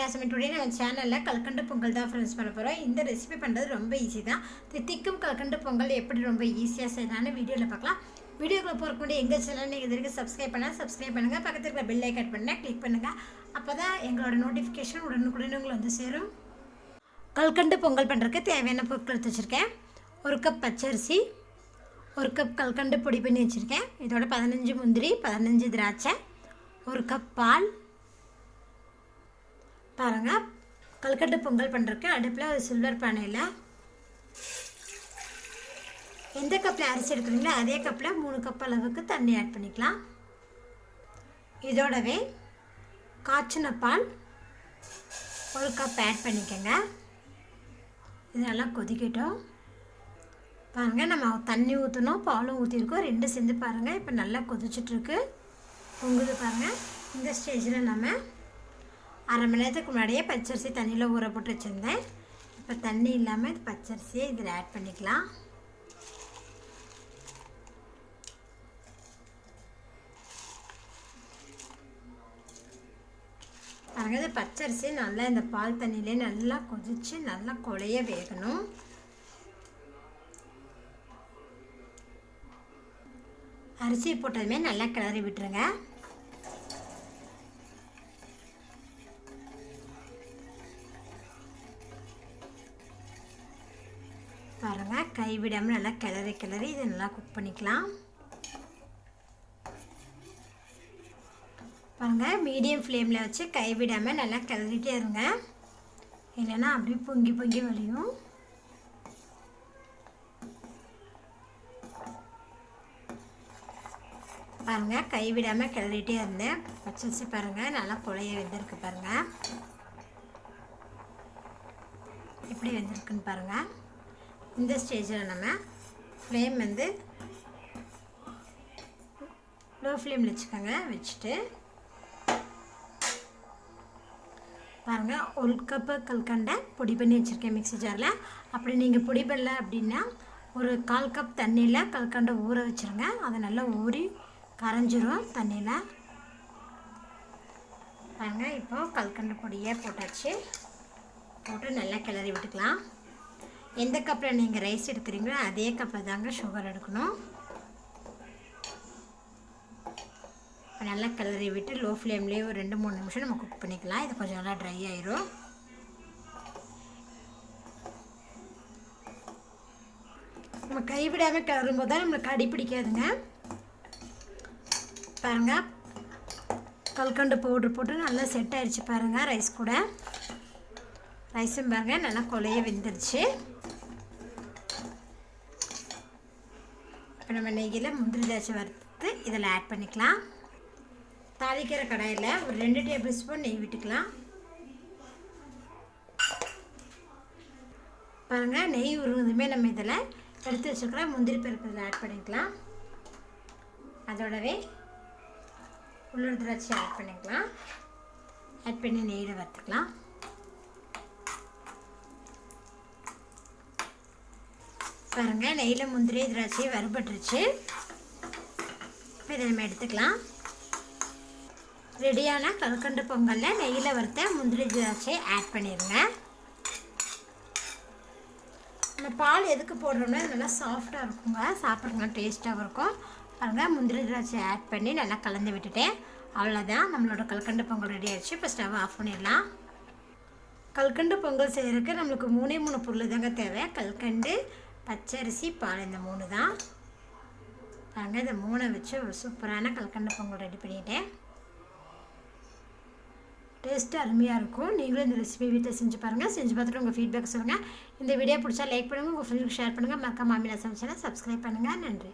Aaminas samayal. Today நம்ம சேனல்ல கல்கண்டு பொங்கல் தான் ஃப்ரெண்ட்ஸ் பண்ண போறோம். இந்த ரெசிபி பண்றது ரொம்ப ஈஸி தான். தித்திக்கும் கல்கண்டு பொங்கல் எப்படி ரொம்ப ஈஸியா செய்யலாம்னு வீடியோல பார்க்கலாம். வீடியோக்குள்ள போறதுக்கு முன்னாடி எங்க சேனலை நீங்க இதுவரைக்கும் சப்ஸ்கிரைப் பண்ணுங்க. பக்கத்துல இருக்கிற பெல் ஐகான் பட்டனை கிளிக் பண்ணுங்க. அப்பதான் எங்களோட நோட்டிஃபிகேஷன் உடனுக்குடன் உங்களுக்கு வந்து சேரும். கல்கண்டு பொங்கல் பண்றதுக்கு தேவையான பொருட்கள் எடுத்து வச்சிருக்கேன். 1 கப் பச்சரிசி, 1 கப் கல்கண்டு பொடி பண்ணி வச்சிருக்கேன். இதோட 15 முந்திரி, 15 திராட்சை, 1 கப் பால். பாருங்க, கல்கண்டு பொங்கல் பண்ணுறதுக்கு அடுப்பில் ஒரு சில்வர் பானையில் எந்த கப்பில் அரிசி எடுக்கிறீங்களோ அதே கப்பில் 3 கப் அளவுக்கு தண்ணி ஆட் பண்ணிக்கலாம். இதோடவே காய்ச்சின பால் 1 கப் ஆட் பண்ணிக்கோங்க. இது நல்லா கொதிக்கட்டும். பாருங்கள், நம்ம தண்ணி ஊற்றணும், பாலும் ஊற்றிருக்கோம், 2 சேர்ந்து பாருங்கள். இப்போ நல்லா கொதிச்சிட்ருக்கு, பொங்குது பாருங்கள். இந்த ஸ்டேஜில் நம்ம அரை மணி நேரத்துக்கு முன்னாடியே பச்சரிசி தண்ணியில் ஊற போட்டு வச்சுருந்தேன். இப்போ தண்ணி இல்லாமல் இது பச்சரிசியை இதில் ஆட் பண்ணிக்கலாம். பாருங்கள், இது பச்சரிசி நல்லா இந்த பால் தண்ணியிலே நல்லா கொதித்து நல்லா குழைய வேகணும். அரிசி போட்டதுமே நல்லா கிளறி விட்டுருங்க. பாருங்கள், கைவிடாமல் நல்லா கிளறி இதை நல்லா குக் பண்ணிக்கலாம். பாருங்கள், மீடியம் ஃப்ளேமில் வச்சு கைவிடாமல் நல்லா கிளறிட்டே இருங்க, இல்லைன்னா அப்படியே பொங்கி வலியும். பாருங்கள், கைவிடாமல் கிளறிட்டே இருந்தேன். பச்சரிசி பாருங்கள் நல்லா குழைய வெந்திருக்கு. பாருங்கள் எப்படி வெந்திருக்குன்னு பாருங்கள். இந்த ஸ்டேஜில் நம்ம ஃப்ளேம் வந்து லோ ஃப்ளேமில் வச்சுக்கோங்க. வச்சுட்டு பாருங்கள், 1 கப்பு கல்கண்டை பொடி பண்ணி வச்சுருக்கேன் மிக்ஸி ஜாரில். அப்படி நீங்கள் பொடி பண்ணல அப்படின்னா ஒரு 1/4 கப் தண்ணியில் கல்கண்டை ஊற வச்சுருங்க. அதை நல்லா ஊறி கரைஞ்சிரும் தண்ணியில். பாருங்கள், இப்போது கல்கண்டு பொடியை போட்டாச்சு. போட்டு நல்லா கிளறி விட்டுக்கலாம். எந்த கப்பில் நீங்கள் ரைஸ் எடுக்கிறீங்களோ அதே கப்பில் தாங்க சுகர் எடுக்கணும். நல்லா கிளறி விட்டு லோ ஃப்ளேம்லேயே ஒரு 2-3 நிமிஷம் நம்ம குக் பண்ணிக்கலாம். இது கொஞ்சம் நல்லா ட்ரை ஆயிரும். நம்ம கைவிடாமல் கிளறும் போது தான் நம்மளுக்கு அடி பிடிக்காதுங்க. பாருங்கள், கல்கண்டு பவுட்ரு போட்டு நல்லா செட் ஆகிடுச்சு பாருங்கள். ரைஸ் கூட ரைஸும் பாருங்கள் நல்லா குழைய வெந்துருச்சு. இப்போ நம்ம நெய்யில் முந்திரி திராட்சை வறுத்து இதில் ஆட் பண்ணிக்கலாம். தாளிக்கிற கடாயில் ஒரு 2 டேபிள் ஸ்பூன் நெய் விட்டுக்கலாம். பாருங்கள், நெய் உருவதுமே நம்ம இதில் எடுத்து வச்சுருக்கிற முந்திரி பருப்பு இதில் ஆட் பண்ணிக்கலாம். அதோடவே உலர் திராட்சை ஆட் பண்ணிக்கலாம். ஆட் பண்ணி நெய்யில் வறுத்துக்கலாம். பாருங்கள், நெய்யில் முந்திரி திராட்சை வறுபட்டுருச்சு. இப்போ இதை நம்ம எடுத்துக்கலாம். ரெடியான கல்கண்டு பொங்கலில் நெய்யில் வறுத்த முந்திரி திராட்சை ஆட் பண்ணிடுங்க. நம்ம பால் எதுக்கு போடுறோம்னா நல்லா சாஃப்டாக இருக்குங்க, சாப்பிட்றதுனா டேஸ்ட்டாகவும் இருக்கும். பாருங்கள், முந்திரி திராட்சை ஆட் பண்ணி நல்லா கலந்து விட்டுட்டேன். அவ்வளோதான், நம்மளோட கல்கண்டு பொங்கல் ரெடி ஆகிடுச்சு. இப்போ ஸ்டவ் ஆஃப் பண்ணிடலாம். கல்கண்டு பொங்கல் செய்கிறதுக்கு நம்மளுக்கு 3 பொருள் தாங்க தேவை. கல்கண்டு, பச்சரிசி, பால், இந்த 3 தான். பாருங்கள், இந்த 3 வச்சு ஒரு சூப்பரான கல்கண்டு பொங்கல் ரெடி பண்ணிட்டேன். டேஸ்ட்டு அருமையாக இருக்கும். நீங்களும் இந்த ரெசிபி வீட்டில் செஞ்சு பாருங்கள். செஞ்சு பார்த்துட்டு உங்கள் ஃபீட்பேக் சொல்லுங்கள். இந்த வீடியோ பிடிச்சா லைக் பண்ணுங்கள், உங்கள் ஃப்ரெண்ட்ஸுக்கு ஷேர் பண்ணுங்கள். மறக்காம ஆமினாஸ் சமையல் சேனலை சப்ஸ்கிரைப் பண்ணுங்கள். நன்றி.